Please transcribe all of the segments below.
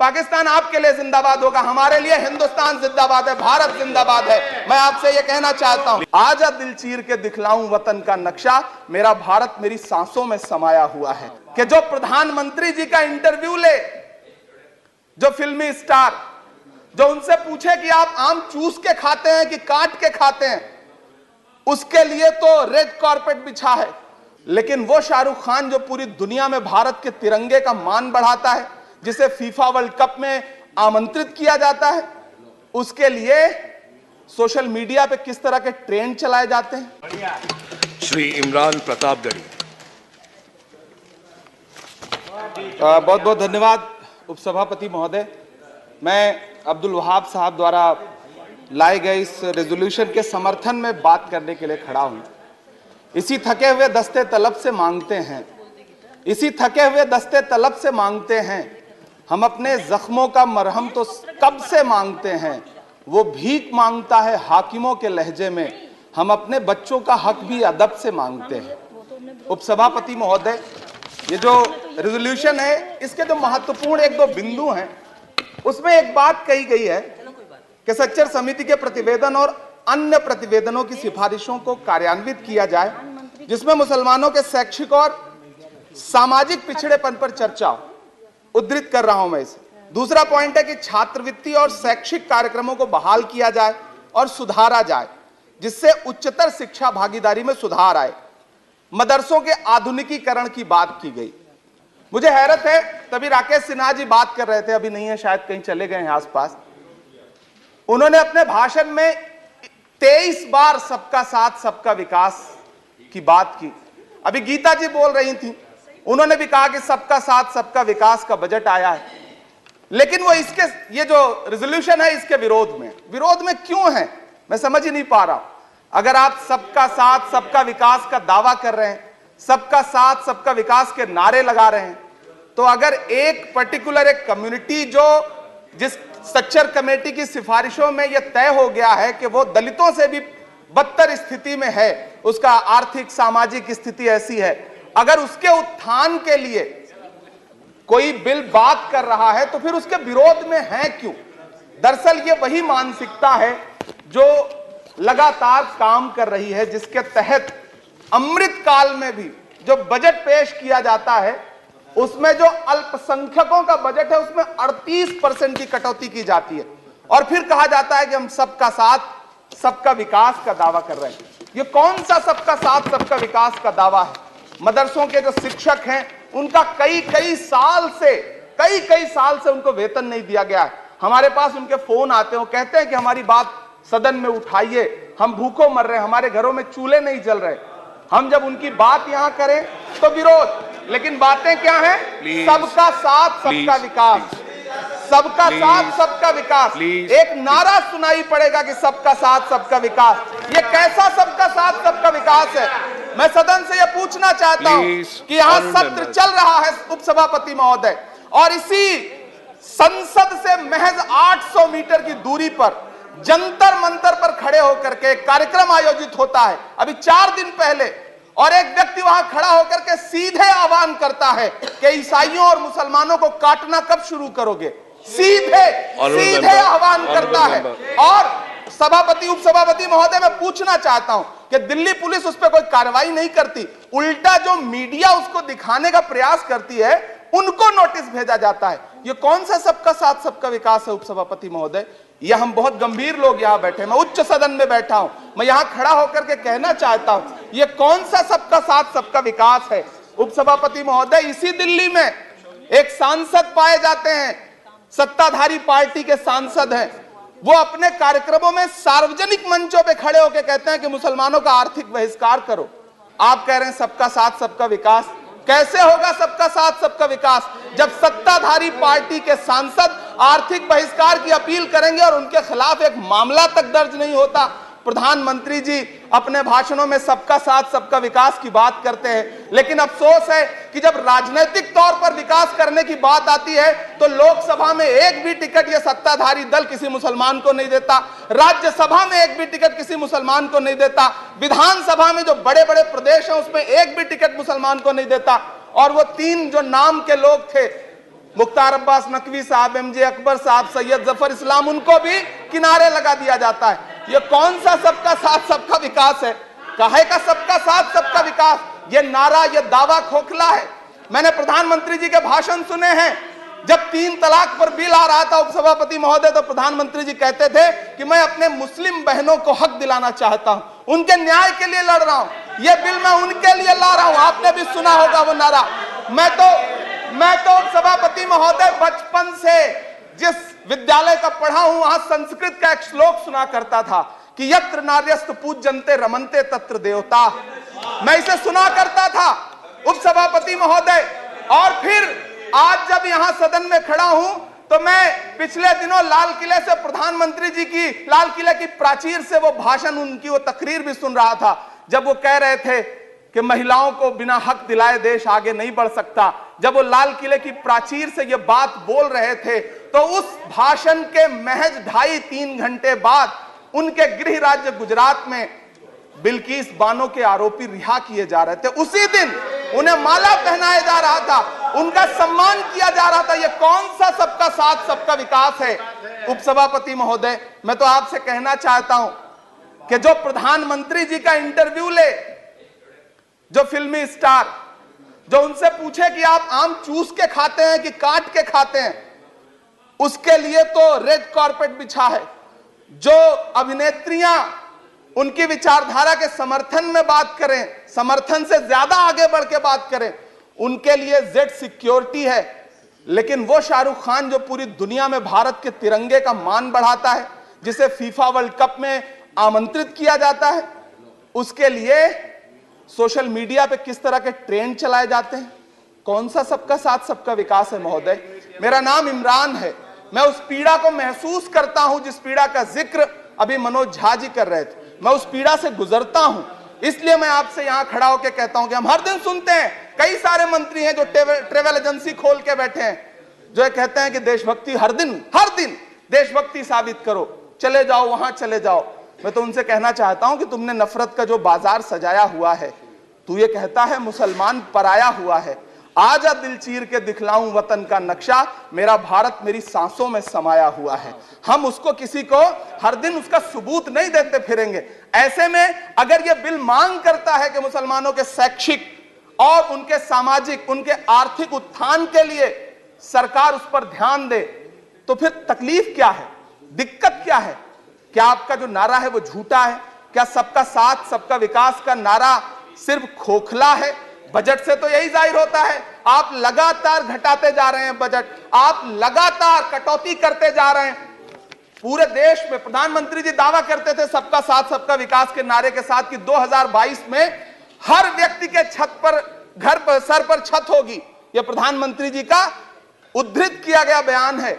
पाकिस्तान आपके लिए जिंदाबाद होगा, हमारे लिए हिंदुस्तान जिंदाबाद है, भारत जिंदाबाद है। मैं आपसे ये कहना चाहता हूं, आजा दिल चीर के दिखलाऊं वतन का नक्शा, मेरा भारत मेरी सांसों में समाया हुआ है। कि जो प्रधानमंत्री जी का इंटरव्यू ले, जो फिल्मी स्टार, जो उनसे पूछे कि आप आम चूस के खाते हैं कि काट के खाते हैं, उसके लिए तो रेड कारपेट बिछा है। लेकिन वो शाहरुख खान जो पूरी दुनिया में भारत के तिरंगे का मान बढ़ाता है, जिसे फीफा वर्ल्ड कप में आमंत्रित किया जाता है, उसके लिए सोशल मीडिया पे किस तरह के ट्रेंड चलाए जाते हैं। श्री इमरान प्रतापगढ़ी। बहुत बहुत धन्यवाद उपसभापति महोदय। मैं अब्दुल वहाब साहब द्वारा लाए गए इस रेजोल्यूशन के समर्थन में बात करने के लिए खड़ा हूं। इसी थके हुए दस्ते तलब से मांगते हैं, इसी थके हुए दस्ते तलब से मांगते हैं, हम अपने जख्मों का मरहम तो कब से मांगते हैं, वो भीख मांगता है हाकिमों के लहजे में, हम अपने बच्चों का हक भी अदब से मांगते हैं। उपसभापति महोदय, ये जो रेजोल्यूशन है, इसके जो महत्वपूर्ण एक दो बिंदु हैं, उसमें एक बात कही गई है कि सच्चर समिति के प्रतिवेदन और अन्य प्रतिवेदनों की सिफारिशों को कार्यान्वित किया जाए, जिसमें मुसलमानों के शैक्षिक और सामाजिक पिछड़ेपन पर चर्चा हो। उद्धृत कर रहा हूं मैं इसे। दूसरा पॉइंट है कि छात्रवृत्ति और शैक्षिक कार्यक्रमों को बहाल किया जाए और सुधारा जाए, जिससे उच्चतर शिक्षा भागीदारी में सुधार आए। मदरसों के आधुनिकीकरण की बात की गई। मुझे हैरत है, तभी राकेश सिन्हा जी बात कर रहे थे, अभी नहीं है शायद, कहीं चले गए हैं आसपास। उन्होंने अपने भाषण में 23 बार सबका साथ सबका विकास की बात की। अभी गीता जी बोल रही थी, उन्होंने भी कहा कि सबका साथ सबका विकास का बजट आया है, लेकिन वो इसके, ये जो रेजोल्यूशन है, इसके विरोध में क्यों है, मैं समझ ही नहीं पा रहा हूं। अगर आप सबका साथ सबका विकास का दावा कर रहे हैं, सबका साथ सबका विकास के नारे लगा रहे हैं, तो अगर एक पर्टिकुलर एक कम्युनिटी जो जिस सच्चर कमेटी की सिफारिशों में यह तय हो गया है कि वो दलितों से भी बदतर स्थिति में है, उसका आर्थिक सामाजिक स्थिति ऐसी है, अगर उसके उत्थान के लिए कोई बिल बात कर रहा है तो फिर उसके विरोध में है क्यों? दरअसल ये वही मानसिकता है जो लगातार काम कर रही है, जिसके तहत अमृत काल में भी जो बजट पेश किया जाता है, उसमें जो अल्पसंख्यकों का बजट है उसमें 38% की कटौती की जाती है, और फिर कहा जाता है कि हम सबका साथ सबका विकास का दावा कर रहे हैं। ये कौन सा सबका साथ सबका विकास का दावा है? मदरसों के जो शिक्षक हैं, उनका कई साल से उनको वेतन नहीं दिया गया है। हमारे पास उनके फोन आते हैं, कहते हैं कि हमारी बात सदन में उठाइए, हम भूखों मर रहे हैं, हमारे घरों में चूल्हे नहीं जल रहे। हम जब उनकी बात यहां करें तो विरोध, लेकिन बातें क्या हैं? सबका साथ सबका विकास, सबका साथ सबका विकास। एक नारा सुनाई पड़ेगा कि सबका साथ सबका विकास। ये कैसा सबका साथ सबका विकास है? मैं सदन से यह पूछना चाहता हूं कि यहां सत्र चल रहा है उपसभापति महोदय, और इसी संसद से महज 800 मीटर की दूरी पर जंतर मंतर पर खड़े होकर के कार्यक्रम आयोजित होता है अभी 4 दिन पहले, और एक व्यक्ति वहां खड़ा होकर के सीधे आह्वान करता है कि ईसाइयों और मुसलमानों को काटना कब शुरू करोगे। सीधे आह्वान करता है। और सभापति उपसभापति महोदय, मैं पूछना चाहता हूं कि दिल्ली पुलिस उस पर कोई कार्रवाई नहीं करती, उल्टा जो मीडिया उसको दिखाने का प्रयास करती है उनको नोटिस भेजा जाता है। ये कौन सा सबका साथ सबका विकास है उपसभापति महोदय? यह हम बहुत गंभीर लोग यहां बैठे, मैं उच्च सदन में बैठा हूं, मैं यहां खड़ा होकर के कहना चाहता हूं, यह कौन सा सबका साथ सबका विकास है? उपसभापति महोदय, इसी दिल्ली में एक सांसद पाए जाते हैं, सत्ताधारी पार्टी के सांसद हैं, वो अपने कार्यक्रमों में सार्वजनिक मंचों पे खड़े होकर कहते हैं कि मुसलमानों का आर्थिक बहिष्कार करो। आप कह रहे हैं सबका साथ सबका विकास। कैसे होगा सबका साथ सबका विकास जब सत्ताधारी पार्टी के सांसद आर्थिक बहिष्कार की अपील करेंगे और उनके खिलाफ एक मामला तक दर्ज नहीं होता? प्रधानमंत्री जी अपने भाषणों में सबका साथ सबका विकास की बात करते हैं, लेकिन अफसोस है कि जब राजनीतिक तौर पर विकास करने की बात आती है तो लोकसभा में एक भी टिकट ये सत्ताधारी दल किसी मुसलमान को नहीं देता, राज्यसभा में एक भी टिकट किसी मुसलमान को नहीं देता, विधानसभा में जो बड़े बड़े प्रदेश हैं उसमें एक भी टिकट मुसलमान को नहीं देता। और वो 3 जो नाम के लोग थे, मुख्तार अब्बास नकवी साहब, एमजे अकबर साहब, सैयद जफर इस्लाम, उनको भी किनारे लगा दिया जाता है। ये कौन सा सबका साथ सबका विकास है? काहे का सबका साथ सबका विकास? ये नारा, ये दावा खोखला है। मैंने प्रधानमंत्री जी के भाषण सुने हैं। जब 3 तलाक पर बिल आ रहा था उपसभापति महोदय, तो प्रधानमंत्री जी कहते थे कि मैं अपने मुस्लिम बहनों को हक दिलाना चाहता हूं, उनके न्याय के लिए लड़ रहा हूं, ये बिल मैं उनके लिए ला रहा हूं। आपने भी सुना होगा वो नारा। मैं तो सभापति महोदय बचपन से जिस विद्यालय का पढ़ा हूं, वहां संस्कृत का एक श्लोक सुना करता था कि यत्र नार्यस्त पूज्यन्ते रमन्ते तत्र देवता। मैं इसे सुना करता था उपसभापति महोदय। और फिर आज जब यहां सदन में खड़ा हूं, तो मैं पिछले दिनों लाल किले से प्रधानमंत्री जी की, लाल किले की प्राचीर से वो भाषण, उनकी वो तकरीर भी सुन रहा था, जब वो कह रहे थे कि महिलाओं को बिना हक दिलाए देश आगे नहीं बढ़ सकता। जब वो लाल किले की प्राचीर से ये बात बोल रहे थे, तो उस भाषण के महज 2.5-3 घंटे बाद उनके गृह राज्य गुजरात में बिल्किस बानो के आरोपी रिहा किए जा रहे थे। उसी दिन उन्हें माला पहनाया जा रहा था, उनका सम्मान किया जा रहा था। ये कौन सा सबका साथ सबका विकास है? उपसभापति महोदय, मैं तो आपसे कहना चाहता हूं कि जो प्रधानमंत्री जी का इंटरव्यू ले, जो फिल्मी स्टार, जो उनसे पूछे कि आप आम चूस के खाते हैं कि काट के खाते हैं, उसके लिए तो रेड कारपेट बिछा है। जो अभिनेत्रियां उनकी विचारधारा के समर्थन में बात करें, समर्थन से ज्यादा आगे बढ़ के बात करें, उनके लिए जेड सिक्योरिटी है। लेकिन वो शाहरुख खान जो पूरी दुनिया में भारत के तिरंगे का मान बढ़ाता है, जिसे फीफा वर्ल्ड कप में आमंत्रित किया जाता है, उसके लिए सोशल मीडिया पे किस तरह के ट्रेंड चलाए जाते हैं? कौन सा सबका साथ सबका विकास है महोदय? मेरा नाम इमरान है। मैं उस पीड़ा को महसूस करता हूं जिस पीड़ा का जिक्र अभी मनोज झा जी कर रहे थे। मैं उस पीड़ा से गुजरता हूं, इसलिए मैं आपसे यहां खड़ा होकर कहता हूं कि हम हर दिन सुनते हैं, कई सारे मंत्री हैं जो ट्रेवल एजेंसी खोल के बैठे हैं, जो कहते हैं कि देशभक्ति हर दिन देशभक्ति साबित करो, चले जाओ वहां चले जाओ। मैं तो उनसे कहना चाहता हूं कि तुमने नफरत का जो बाजार सजाया हुआ है, तू ये कहता है मुसलमान पराया हुआ है, आजा दिल चीर के दिखलाऊं वतन का नक्शा, मेरा भारत मेरी सांसों में समाया हुआ है। हम उसको किसी को हर दिन उसका सबूत नहीं देते फिरेंगे। ऐसे में अगर ये बिल मांग करता है कि मुसलमानों के शैक्षिक और उनके सामाजिक, उनके आर्थिक उत्थान के लिए सरकार उस पर ध्यान दे, तो फिर तकलीफ क्या है, दिक्कत क्या है? क्या आपका जो नारा है वो झूठा है? क्या सबका साथ सबका विकास का नारा सिर्फ खोखला है? बजट से तो यही जाहिर होता है, आप लगातार घटाते जा रहे हैं बजट, आप लगातार कटौती करते जा रहे हैं। पूरे देश में प्रधानमंत्री जी दावा करते थे सबका साथ सबका विकास के नारे के साथ कि 2022 में हर व्यक्ति के छत पर, घर पर, सर पर छत होगी। यह प्रधानमंत्री जी का उद्धृत किया गया बयान है।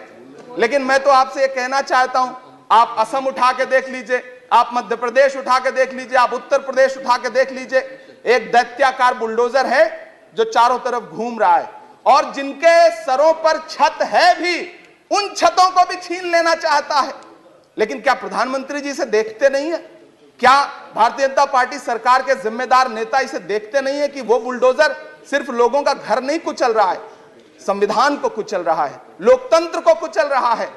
लेकिन मैं तो आपसे यह कहना चाहता हूं, आप असम उठा के देख लीजिए, आप मध्य प्रदेश उठा के देख लीजिए, आप उत्तर प्रदेश उठा के देख लीजिए, एक दैत्याकार बुलडोजर है जो चारों तरफ घूम रहा है, और जिनके सरों पर छत है भी, उन छतों को भी छीन लेना चाहता है। लेकिन क्या प्रधानमंत्री जी इसे देखते नहीं है? क्या भारतीय जनता पार्टी सरकार के जिम्मेदार नेता इसे देखते नहीं है कि वो बुलडोजर सिर्फ लोगों का घर नहीं कुचल रहा है, संविधान को कुचल रहा है, लोकतंत्र को कुचल रहा है।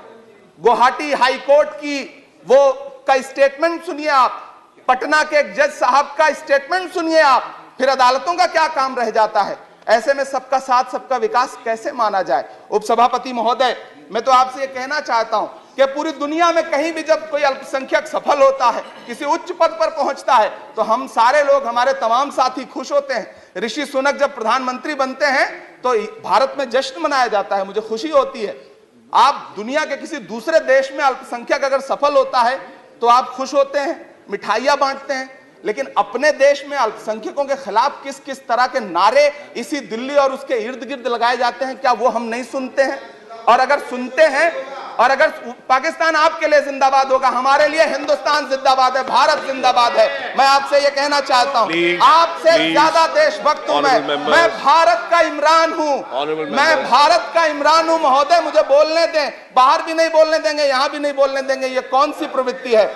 गुवाहाटी हाई कोर्ट की वो का स्टेटमेंट सुनिए आप, पटना के एक जज साहब का स्टेटमेंट सुनिए आप, फिर अदालतों का क्या काम रह जाता है? ऐसे में सबका साथ सबका विकास कैसे माना जाए? उपसभापति महोदय, मैं तो आपसे ये कहना चाहता हूं कि पूरी दुनिया में कहीं भी जब कोई अल्पसंख्यक सफल होता है, किसी उच्च पद पर पहुंचता है, तो हम सारे लोग, हमारे तमाम साथी खुश होते हैं। ऋषि सुनक जब प्रधानमंत्री बनते हैं तो भारत में जश्न मनाया जाता है, मुझे खुशी होती है। आप दुनिया के किसी दूसरे देश में अल्पसंख्यक अगर सफल होता है तो आप खुश होते हैं, मिठाइयां बांटते हैं। लेकिन अपने देश में अल्पसंख्यकों के खिलाफ किस किस तरह के नारे इसी दिल्ली और उसके इर्द गिर्द लगाए जाते हैं, क्या वो हम नहीं सुनते हैं? और अगर सुनते हैं, और अगर पाकिस्तान आपके लिए जिंदाबाद होगा, हमारे लिए हिंदुस्तान जिंदाबाद है, भारत जिंदाबाद है। मैं आपसे ये कहना चाहता हूं, आपसे ज्यादा देशभक्त हूं मैं भारत का इमरान हूं, मैं भारत का इमरान हूं। महोदय, मुझे बोलने दें, बाहर भी नहीं बोलने देंगे, यहां भी नहीं बोलने देंगे, ये कौन सी प्रवृत्ति है?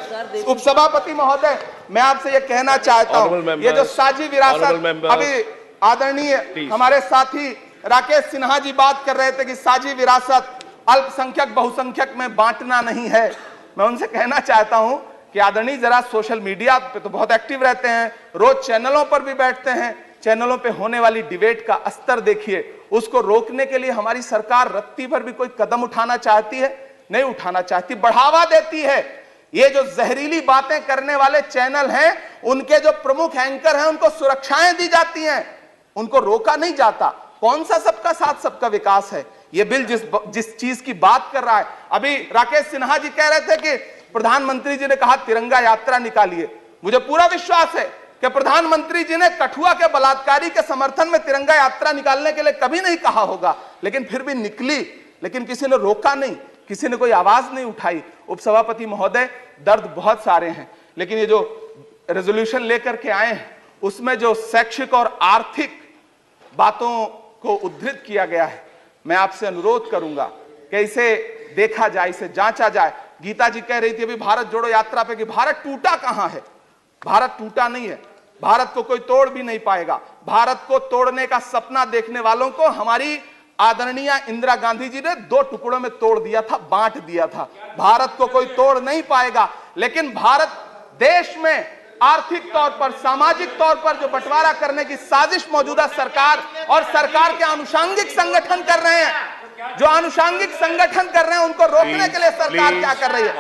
उपसभापति महोदय, मैं आपसे ये कहना चाहता हूं, ये जो साझी विरासत, अभी आदरणीय हमारे साथी राकेश सिन्हा जी बात कर रहे थे कि साझी विरासत अल्पसंख्यक बहुसंख्यक में बांटना नहीं है। मैं उनसे कहना चाहता हूं कि आदरणीय जरा सोशल मीडिया पे तो बहुत एक्टिव रहते हैं, रोज चैनलों पर भी बैठते हैं, चैनलों पे होने वाली डिबेट का स्तर देखिए। उसको रोकने के लिए हमारी सरकार रत्ती भर भी कोई कदम उठाना चाहती है? नहीं उठाना चाहती, बढ़ावा देती है। ये जो जहरीली बातें करने वाले चैनल हैं, उनके जो प्रमुख एंकर हैं, उनको सुरक्षाएं दी जाती हैं, उनको रोका नहीं जाता। कौन सा सबका साथ सबका विकास है? ये बिल जिस चीज की बात कर रहा है, अभी राकेश सिन्हा जी कह रहे थे कि प्रधानमंत्री जी ने कहा तिरंगा यात्रा निकालिए। मुझे पूरा विश्वास है कि प्रधानमंत्री जी ने कठुआ के बलात्कारी के समर्थन में तिरंगा यात्रा निकालने के लिए कभी नहीं कहा होगा, लेकिन फिर भी निकली, लेकिन किसी ने रोका नहीं, किसी ने कोई आवाज नहीं उठाई। उपसभापति महोदय, दर्द बहुत सारे हैं, लेकिन ये जो रेजोल्यूशन लेकर के आए हैं उसमें जो शैक्षिक और आर्थिक बातों को उद्धृत किया गया है, मैं आपसे अनुरोध करूंगा कि इसे देखा जाए, इसे जांचा जाए। गीता जी कह रही थी अभी भारत जोड़ो यात्रा पे कि भारत टूटा कहां है? भारत टूटा नहीं है, भारत को कोई तोड़ भी नहीं पाएगा। भारत को तोड़ने का सपना देखने वालों को हमारी आदरणीय इंदिरा गांधी जी ने 2 टुकड़ों में तोड़ दिया था, बांट दिया था। भारत को कोई तोड़ नहीं पाएगा, लेकिन भारत देश में आर्थिक तौर पर, सामाजिक तौर पर जो बंटवारा करने की साजिश मौजूदा सरकार और सरकार के आनुषंगिक संगठन कर रहे हैं, जो आनुषंगिक संगठन कर रहे हैं, उनको रोकने के लिए सरकार क्या कर रही है?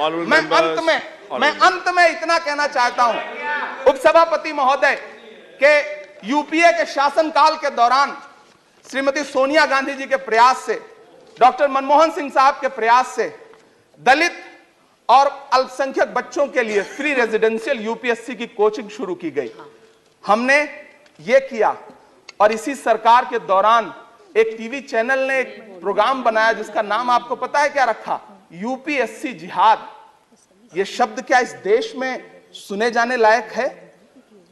मैं अंत में इतना कहना चाहता हूं उपसभापति महोदय के यूपीए के शासनकाल के दौरान श्रीमती सोनिया गांधी जी के प्रयास से, डॉक्टर मनमोहन सिंह साहब के प्रयास से दलित और अल्पसंख्यक बच्चों के लिए फ्री रेजिडेंशियल यूपीएससी की कोचिंग शुरू की गई। हमने ये किया, और इसी सरकार के दौरान एक टीवी चैनल ने एक प्रोग्राम बनाया जिसका नाम आपको पता है क्या रखा? यूपीएससी जिहाद। ये शब्द क्या इस देश में सुने जाने लायक है?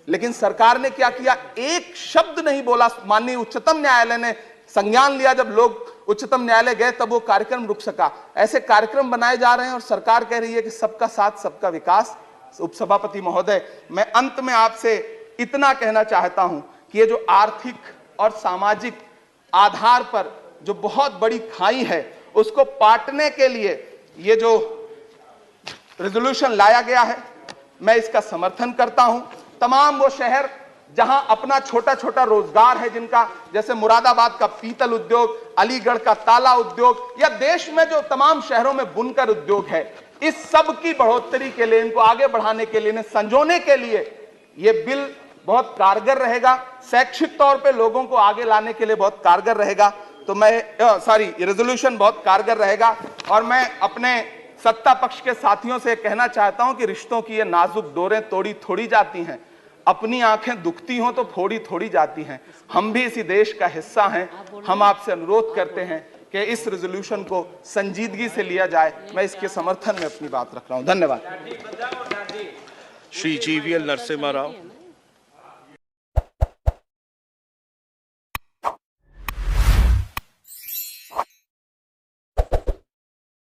लेकिन सरकार ने क्या किया? एक शब्द नहीं बोला। माननीय उच्चतम न्यायालय ने संज्ञान लिया, जब लोग उच्चतम न्यायालय गए तब वो कार्यक्रम रुक सका। ऐसे कार्यक्रम बनाए जा रहे हैं और सरकार कह रही है कि सबका साथ सबका विकास। उपसभापति महोदय, मैं अंत में आपसे इतना कहना चाहता हूं कि ये जो आर्थिक और सामाजिक आधार पर जो बहुत बड़ी खाई है, उसको पाटने के लिए ये जो रेजोल्यूशन लाया गया है, मैं इसका समर्थन करता हूं। तमाम वो शहर जहां अपना छोटा छोटा रोजगार है, जिनका, जैसे मुरादाबाद का पीतल उद्योग, अलीगढ़ का ताला उद्योग, या देश में जो तमाम शहरों में बुनकर उद्योग है, इस सब की बढ़ोतरी के लिए, इनको आगे बढ़ाने के लिए, इन्हें संजोने के लिए ये बिल बहुत कारगर रहेगा। शैक्षिक तौर पे लोगों को आगे लाने के लिए बहुत कारगर रहेगा। तो मैं ये रेजोल्यूशन बहुत कारगर रहेगा। और मैं अपने सत्ता पक्ष के साथियों से कहना चाहता हूं कि रिश्तों की ये नाजुक डोरें तोड़ी थोड़ी जाती हैं, अपनी आंखें दुखती हों तो फोड़ी थोड़ी जाती हैं। हम भी इसी देश का हिस्सा हैं। हम आपसे अनुरोध करते हैं कि इस रेजोल्यूशन को संजीदगी से लिया जाए। मैं इसके समर्थन में अपनी बात रख रहा हूं। धन्यवाद। श्री GVL नरसिम्हा राव।